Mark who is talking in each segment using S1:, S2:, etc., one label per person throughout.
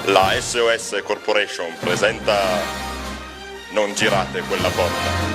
S1: La SOS Corporation presenta Non girate quella porta.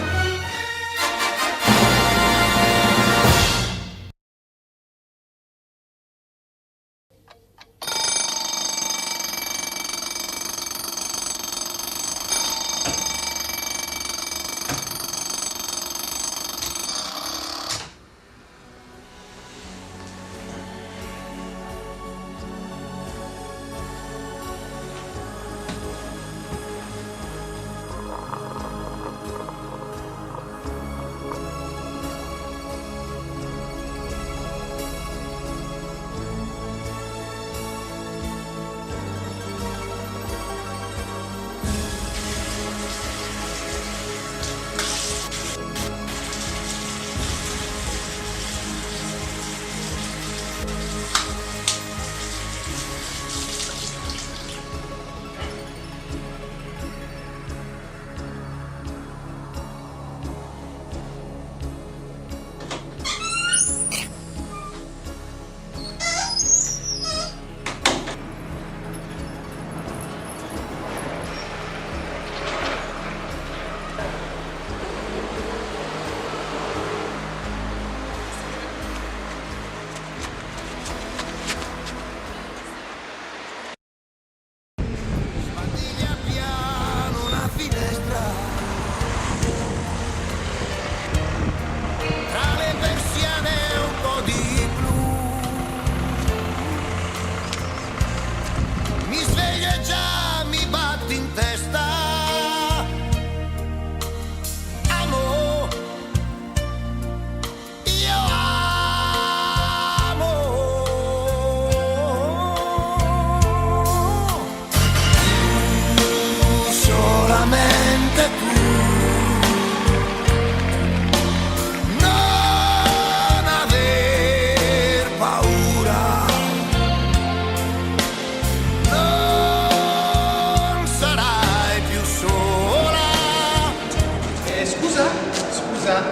S2: Scusa,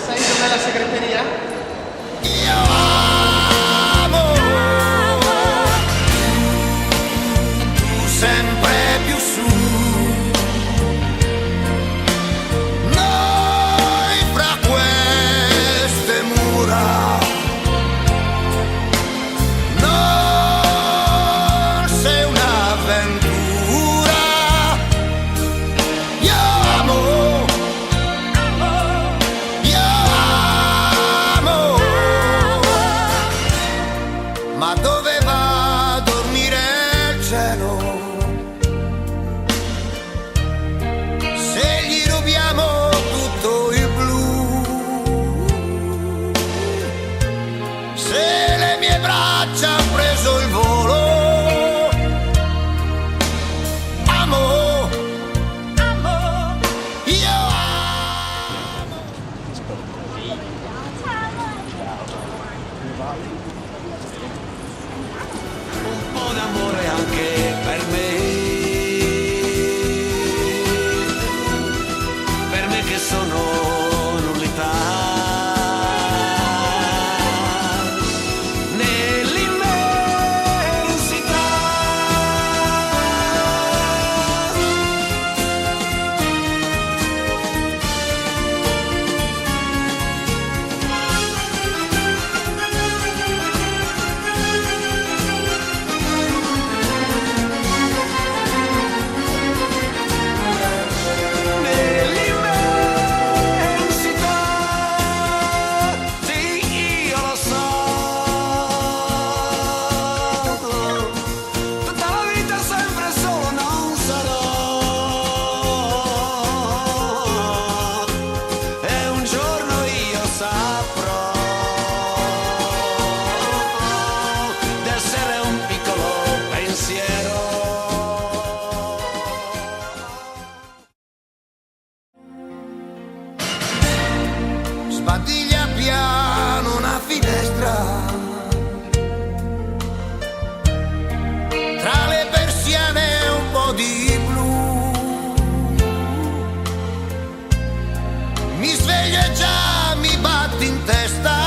S2: sai dov'è la segreteria?
S3: Io amo tu sempre più su, noi fra queste mura, non sei un'avventura. Io amo, ma dove va a dormire il cielo? Se gli rubiamo tutto il blu, se le mie braccia han preso il volo, amo, io amo. Un po' d'amore anche per me che sono nullità. Sbadiglia piano una finestra, tra le persiane un po' di blu, mi sveglio e già mi batti in testa.